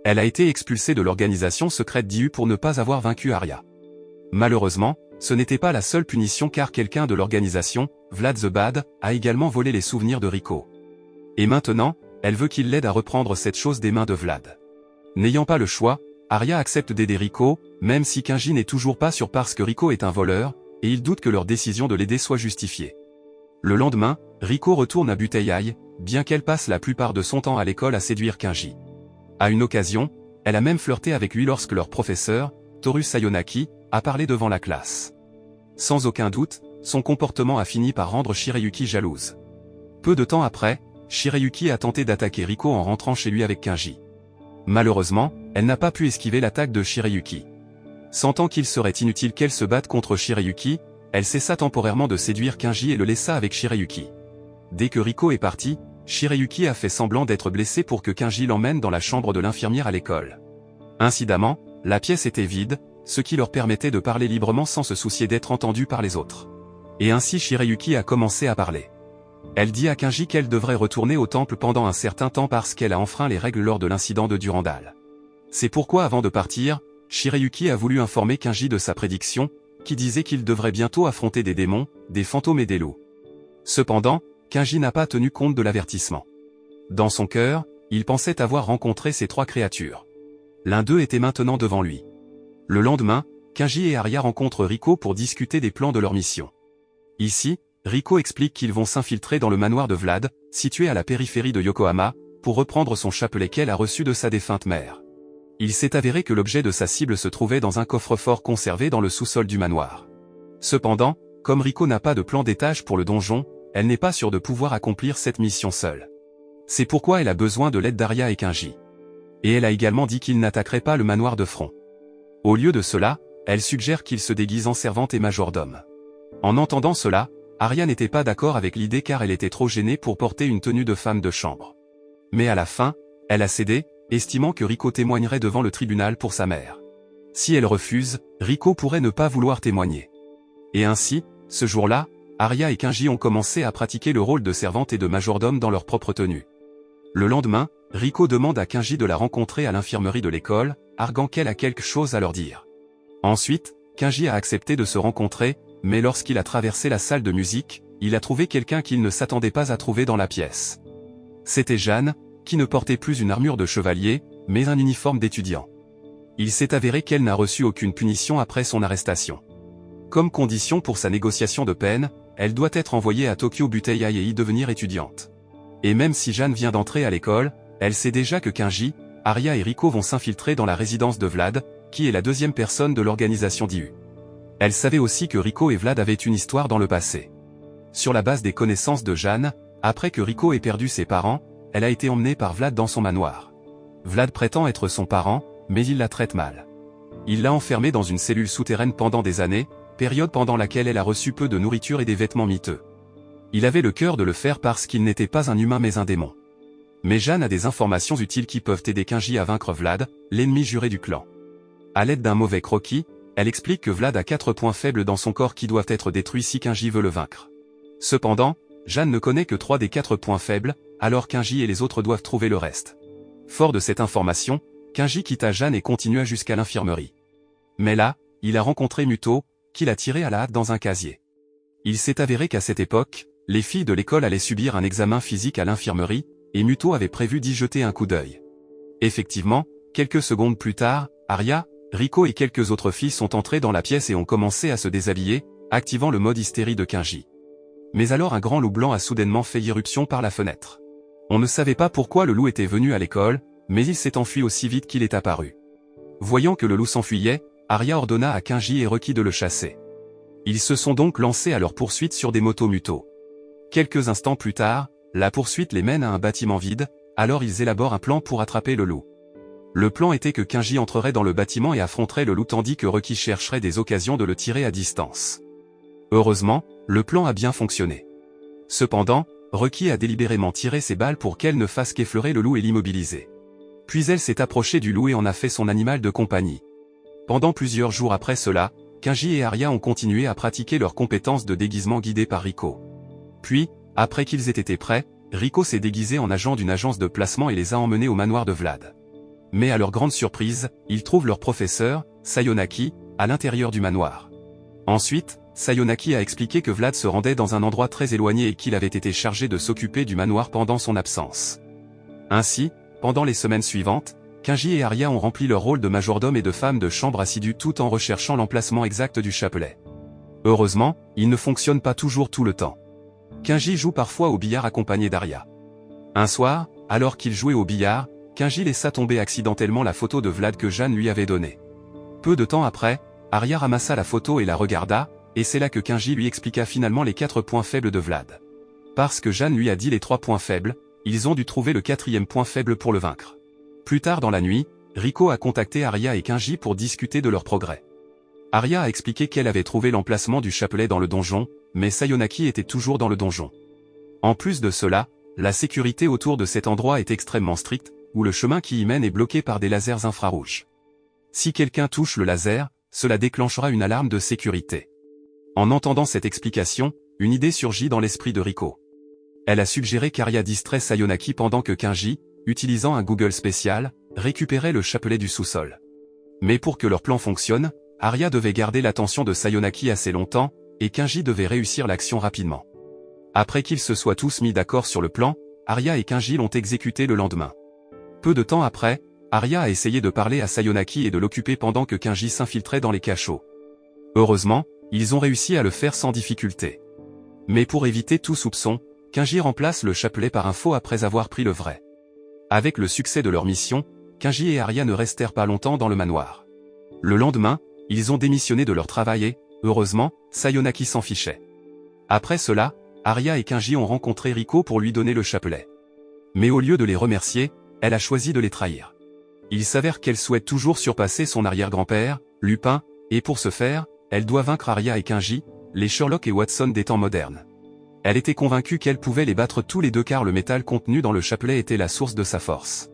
[SPEAKER 1] Elle a été expulsée de l'organisation secrète d'IU pour ne pas avoir vaincu Arya. Malheureusement, ce n'était pas la seule punition car quelqu'un de l'organisation, Vlad the Bad, a également volé les souvenirs de Riko. Et maintenant, elle veut qu'il l'aide à reprendre cette chose des mains de Vlad. N'ayant pas le choix, Arya accepte d'aider Riko, même si Kinji n'est toujours pas sûr parce que Riko est un voleur, et il doute que leur décision de l'aider soit justifiée. Le lendemain, Riko retourne à Buteyai, bien qu'elle passe la plupart de son temps à l'école à séduire Kinji. À une occasion, elle a même flirté avec lui lorsque leur professeur, Toru Sayonaki, a parlé devant la classe. Sans aucun doute, son comportement a fini par rendre Shirayuki jalouse. Peu de temps après, Shirayuki a tenté d'attaquer Riko en rentrant chez lui avec Kinji. Malheureusement, elle n'a pas pu esquiver l'attaque de Shirayuki. Sentant qu'il serait inutile qu'elle se batte contre Shirayuki, elle cessa temporairement de séduire Kinji et le laissa avec Shirayuki. Dès que Riko est parti, Shirayuki a fait semblant d'être blessé pour que Kinji l'emmène dans la chambre de l'infirmière à l'école. Incidemment, la pièce était vide, ce qui leur permettait de parler librement sans se soucier d'être entendus par les autres. Et ainsi Shirayuki a commencé à parler. Elle dit à Kinji qu'elle devrait retourner au temple pendant un certain temps parce qu'elle a enfreint les règles lors de l'incident de Durandal. C'est pourquoi avant de partir, Shirayuki a voulu informer Kinji de sa prédiction, qui disait qu'il devrait bientôt affronter des démons, des fantômes et des loups. Cependant, Kinji n'a pas tenu compte de l'avertissement. Dans son cœur, il pensait avoir rencontré ces trois créatures. L'un d'eux était maintenant devant lui. Le lendemain, Kinji et Arya rencontrent Riko pour discuter des plans de leur mission. Ici, Riko explique qu'ils vont s'infiltrer dans le manoir de Vlad, situé à la périphérie de Yokohama, pour reprendre son chapelet qu'elle a reçu de sa défunte mère. Il s'est avéré que l'objet de sa cible se trouvait dans un coffre-fort conservé dans le sous-sol du manoir. Cependant, comme Riko n'a pas de plan d'étage pour le donjon, elle n'est pas sûre de pouvoir accomplir cette mission seule. C'est pourquoi elle a besoin de l'aide d'Arya et Kinji. Et elle a également dit qu'ils n'attaqueraient pas le manoir de front. Au lieu de cela, elle suggère qu'ils se déguisent en servante et majordome. En entendant cela, Arya n'était pas d'accord avec l'idée car elle était trop gênée pour porter une tenue de femme de chambre. Mais à la fin, elle a cédé, estimant que Riko témoignerait devant le tribunal pour sa mère. Si elle refuse, Riko pourrait ne pas vouloir témoigner. Et ainsi, ce jour-là, Arya et Kinji ont commencé à pratiquer le rôle de servante et de majordome dans leur propre tenue. Le lendemain, Riko demande à Kinji de la rencontrer à l'infirmerie de l'école, arguant qu'elle a quelque chose à leur dire. Ensuite, Kinji a accepté de se rencontrer, mais lorsqu'il a traversé la salle de musique, il a trouvé quelqu'un qu'il ne s'attendait pas à trouver dans la pièce. C'était Jeanne, qui ne portait plus une armure de chevalier, mais un uniforme d'étudiant. Il s'est avéré qu'elle n'a reçu aucune punition après son arrestation. Comme condition pour sa négociation de peine, elle doit être envoyée à Tokyo Buteyai et y devenir étudiante. Et même si Jeanne vient d'entrer à l'école, elle sait déjà que Kinji, Arya et Riko vont s'infiltrer dans la résidence de Vlad, qui est la deuxième personne de l'organisation d'IU. Elle savait aussi que Riko et Vlad avaient une histoire dans le passé. Sur la base des connaissances de Jeanne, après que Riko ait perdu ses parents, elle a été emmenée par Vlad dans son manoir. Vlad prétend être son parent, mais il la traite mal. Il l'a enfermée dans une cellule souterraine pendant des années, période pendant laquelle elle a reçu peu de nourriture et des vêtements miteux. Il avait le cœur de le faire parce qu'il n'était pas un humain mais un démon. Mais Jeanne a des informations utiles qui peuvent aider Kinji à vaincre Vlad, l'ennemi juré du clan. À l'aide d'un mauvais croquis, elle explique que Vlad a 4 points faibles dans son corps qui doivent être détruits si Kinji veut le vaincre. Cependant, Jeanne ne connaît que 3 des 4 points faibles, alors qu'Inji et les autres doivent trouver le reste. Fort de cette information, Kinji quitta Jeanne et continua jusqu'à l'infirmerie. Mais là, il a rencontré Muto, qu'il a tiré à la hâte dans un casier. Il s'est avéré qu'à cette époque, les filles de l'école allaient subir un examen physique à l'infirmerie, et Muto avait prévu d'y jeter un coup d'œil. Effectivement, quelques secondes plus tard, Arya, Riko et quelques autres filles sont entrées dans la pièce et ont commencé à se déshabiller, activant le mode hystérie de Kinji. Mais alors un grand loup blanc a soudainement fait irruption par la fenêtre. On ne savait pas pourquoi le loup était venu à l'école, mais il s'est enfui aussi vite qu'il est apparu. Voyant que le loup s'enfuyait, Arya ordonna à Kinji et requis de le chasser. Ils se sont donc lancés à leur poursuite sur des motos Muto. Quelques instants plus tard, la poursuite les mène à un bâtiment vide, alors ils élaborent un plan pour attraper le loup. Le plan était que Kinji entrerait dans le bâtiment et affronterait le loup tandis que Rocky chercherait des occasions de le tirer à distance. Heureusement, le plan a bien fonctionné. Cependant, Rocky a délibérément tiré ses balles pour qu'elle ne fasse qu'effleurer le loup et l'immobiliser. Puis elle s'est approchée du loup et en a fait son animal de compagnie. Pendant plusieurs jours après cela, Kinji et Arya ont continué à pratiquer leurs compétences de déguisement guidées par Riko. Puis, après qu'ils aient été prêts, Riko s'est déguisé en agent d'une agence de placement et les a emmenés au manoir de Vlad. Mais à leur grande surprise, ils trouvent leur professeur, Sayonaki, à l'intérieur du manoir. Ensuite, Sayonaki a expliqué que Vlad se rendait dans un endroit très éloigné et qu'il avait été chargé de s'occuper du manoir pendant son absence. Ainsi, pendant les semaines suivantes, Kinji et Arya ont rempli leur rôle de majordome et de femme de chambre assidue tout en recherchant l'emplacement exact du chapelet. Heureusement, il ne fonctionne pas toujours tout le temps. Kinji joue parfois au billard accompagné d'Arya. Un soir, alors qu'il jouait au billard, Kinji laissa tomber accidentellement la photo de Vlad que Jeanne lui avait donnée. Peu de temps après, Arya ramassa la photo et la regarda, et c'est là que Kinji lui expliqua finalement les 4 points faibles de Vlad. Parce que Jeanne lui a dit les 3 points faibles, ils ont dû trouver le 4e point faible pour le vaincre. Plus tard dans la nuit, Riko a contacté Arya et Kinji pour discuter de leur progrès. Arya a expliqué qu'elle avait trouvé l'emplacement du chapelet dans le donjon, mais Sayonaki était toujours dans le donjon. En plus de cela, la sécurité autour de cet endroit est extrêmement stricte, où le chemin qui y mène est bloqué par des lasers infrarouges. Si quelqu'un touche le laser, cela déclenchera une alarme de sécurité. En entendant cette explication, une idée surgit dans l'esprit de Riko. Elle a suggéré qu'Arya distrait Sayonaki pendant que Kinji, utilisant un Google spécial, récupérait le chapelet du sous-sol. Mais pour que leur plan fonctionne, Arya devait garder l'attention de Sayonaki assez longtemps, et Kinji devait réussir l'action rapidement. Après qu'ils se soient tous mis d'accord sur le plan, Arya et Kinji l'ont exécuté le lendemain. Peu de temps après, Arya a essayé de parler à Sayonaki et de l'occuper pendant que Kinji s'infiltrait dans les cachots. Heureusement, ils ont réussi à le faire sans difficulté. Mais pour éviter tout soupçon, Kinji remplace le chapelet par un faux après avoir pris le vrai. Avec le succès de leur mission, Kinji et Arya ne restèrent pas longtemps dans le manoir. Le lendemain, ils ont démissionné de leur travail et, heureusement, Sayonaki s'en fichait. Après cela, Arya et Kinji ont rencontré Riko pour lui donner le chapelet. Mais au lieu de les remercier, elle a choisi de les trahir. Il s'avère qu'elle souhaite toujours surpasser son arrière-grand-père, Lupin, et pour ce faire, elle doit vaincre Arya et Kinji, les Sherlock et Watson des temps modernes. Elle était convaincue qu'elle pouvait les battre tous les deux car le métal contenu dans le chapelet était la source de sa force.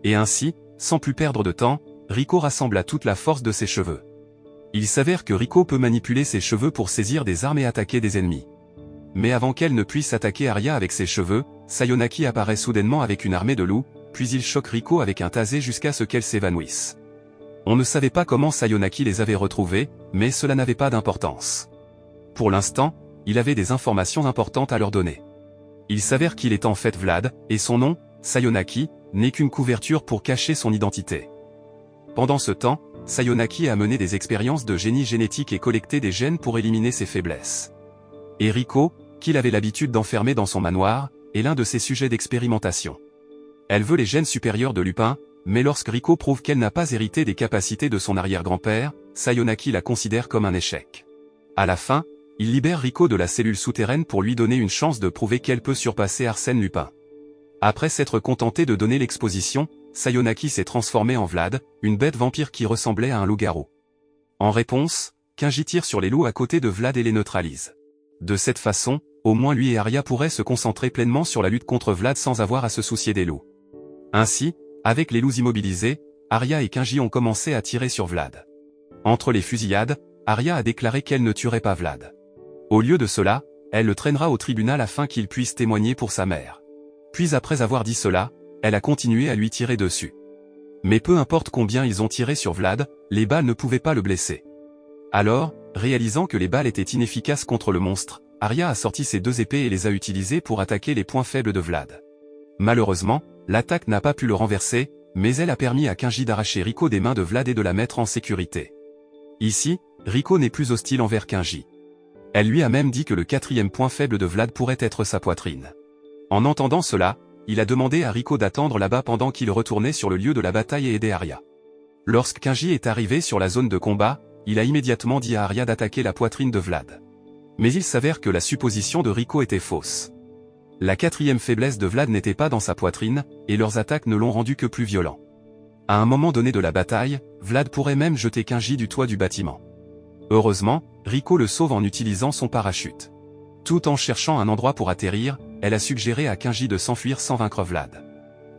[SPEAKER 1] Et ainsi, sans plus perdre de temps, Riko rassembla toute la force de ses cheveux. Il s'avère que Riko peut manipuler ses cheveux pour saisir des armes et attaquer des ennemis. Mais avant qu'elle ne puisse attaquer Arya avec ses cheveux, Sayonaki apparaît soudainement avec une armée de loups, puis il choque Riko avec un tasé jusqu'à ce qu'elle s'évanouisse. On ne savait pas comment Sayonaki les avait retrouvés, mais cela n'avait pas d'importance. Pour l'instant, il avait des informations importantes à leur donner. Il s'avère qu'il est en fait Vlad, et son nom, Sayonaki, n'est qu'une couverture pour cacher son identité. Pendant ce temps, Sayonaki a mené des expériences de génie génétique et collecté des gènes pour éliminer ses faiblesses. Et Riko, qu'il avait l'habitude d'enfermer dans son manoir, est l'un de ses sujets d'expérimentation. Elle veut les gènes supérieurs de Lupin, mais lorsque Riko prouve qu'elle n'a pas hérité des capacités de son arrière-grand-père, Sayonaki la considère comme un échec. À la fin, il libère Riko de la cellule souterraine pour lui donner une chance de prouver qu'elle peut surpasser Arsène Lupin. Après s'être contenté de donner l'exposition, Sayonaki s'est transformé en Vlad, une bête vampire qui ressemblait à un loup-garou. En réponse, Kinji tire sur les loups à côté de Vlad et les neutralise. De cette façon, au moins lui et Arya pourraient se concentrer pleinement sur la lutte contre Vlad sans avoir à se soucier des loups. Ainsi, avec les loups immobilisés, Arya et Kinji ont commencé à tirer sur Vlad. Entre les fusillades, Arya a déclaré qu'elle ne tuerait pas Vlad. Au lieu de cela, elle le traînera au tribunal afin qu'il puisse témoigner pour sa mère. Puis après avoir dit cela, elle a continué à lui tirer dessus. Mais peu importe combien ils ont tiré sur Vlad, les balles ne pouvaient pas le blesser. Alors, réalisant que les balles étaient inefficaces contre le monstre, Arya a sorti ses 2 épées et les a utilisées pour attaquer les points faibles de Vlad. Malheureusement, l'attaque n'a pas pu le renverser, mais elle a permis à Kinji d'arracher Rico des mains de Vlad et de la mettre en sécurité. Ici, Rico n'est plus hostile envers Kinji. Elle lui a même dit que le 4e point faible de Vlad pourrait être sa poitrine. En entendant cela, il a demandé à Rico d'attendre là-bas pendant qu'il retournait sur le lieu de la bataille et aider Arya. Lorsque Kinji est arrivé sur la zone de combat, il a immédiatement dit à Arya d'attaquer la poitrine de Vlad. Mais il s'avère que la supposition de Rico était fausse. La 4e faiblesse de Vlad n'était pas dans sa poitrine, et leurs attaques ne l'ont rendu que plus violent. À un moment donné de la bataille, Vlad pourrait même jeter Kinji du toit du bâtiment. Heureusement, Rico le sauve en utilisant son parachute. Tout en cherchant un endroit pour atterrir, elle a suggéré à Kinji de s'enfuir sans vaincre Vlad.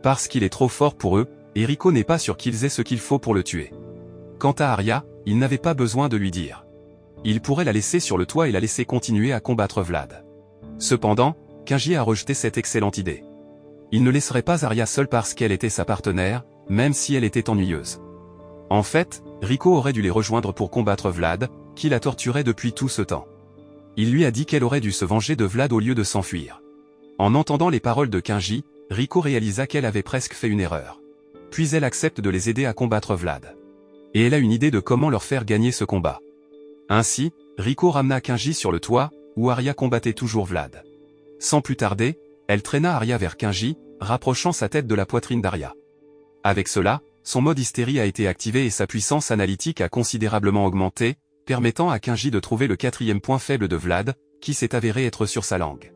[SPEAKER 1] Parce qu'il est trop fort pour eux, et Rico n'est pas sûr qu'ils aient ce qu'il faut pour le tuer. Quant à Arya, il n'avait pas besoin de lui dire. Il pourrait la laisser sur le toit et la laisser continuer à combattre Vlad. Cependant, Kinji a rejeté cette excellente idée. Il ne laisserait pas Arya seule parce qu'elle était sa partenaire, même si elle était ennuyeuse. En fait, Rico aurait dû les rejoindre pour combattre Vlad, qui la torturait depuis tout ce temps. Il lui a dit qu'elle aurait dû se venger de Vlad au lieu de s'enfuir. En entendant les paroles de Kinji, Rico réalisa qu'elle avait presque fait une erreur. Puis elle accepte de les aider à combattre Vlad. Et elle a une idée de comment leur faire gagner ce combat. Ainsi, Rico ramena Kinji sur le toit, où Arya combattait toujours Vlad. Sans plus tarder, elle traîna Arya vers Kinji, rapprochant sa tête de la poitrine d'Arya. Avec cela, son mode hystérie a été activé et sa puissance analytique a considérablement augmenté, permettant à Kinji de trouver le 4e point faible de Vlad, qui s'est avéré être sur sa langue.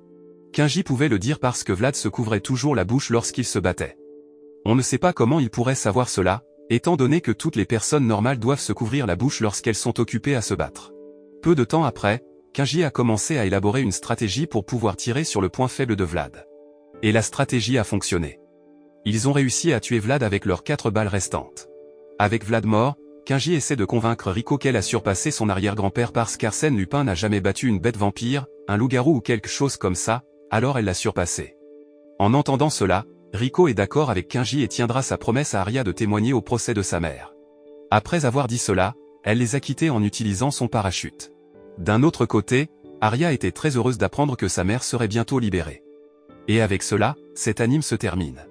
[SPEAKER 1] Kinji pouvait le dire parce que Vlad se couvrait toujours la bouche lorsqu'il se battait. On ne sait pas comment il pourrait savoir cela, étant donné que toutes les personnes normales doivent se couvrir la bouche lorsqu'elles sont occupées à se battre. Peu de temps après, Kinji a commencé à élaborer une stratégie pour pouvoir tirer sur le point faible de Vlad. Et la stratégie a fonctionné. Ils ont réussi à tuer Vlad avec leurs 4 balles restantes. Avec Vlad mort, Kinji essaie de convaincre Rico qu'elle a surpassé son arrière-grand-père parce qu'Arsène Lupin n'a jamais battu une bête vampire, un loup-garou ou quelque chose comme ça, alors elle l'a surpassé. En entendant cela, Rico est d'accord avec Kinji et tiendra sa promesse à Arya de témoigner au procès de sa mère. Après avoir dit cela, elle les a quittés en utilisant son parachute. D'un autre côté, Arya était très heureuse d'apprendre que sa mère serait bientôt libérée. Et avec cela, cet anime se termine.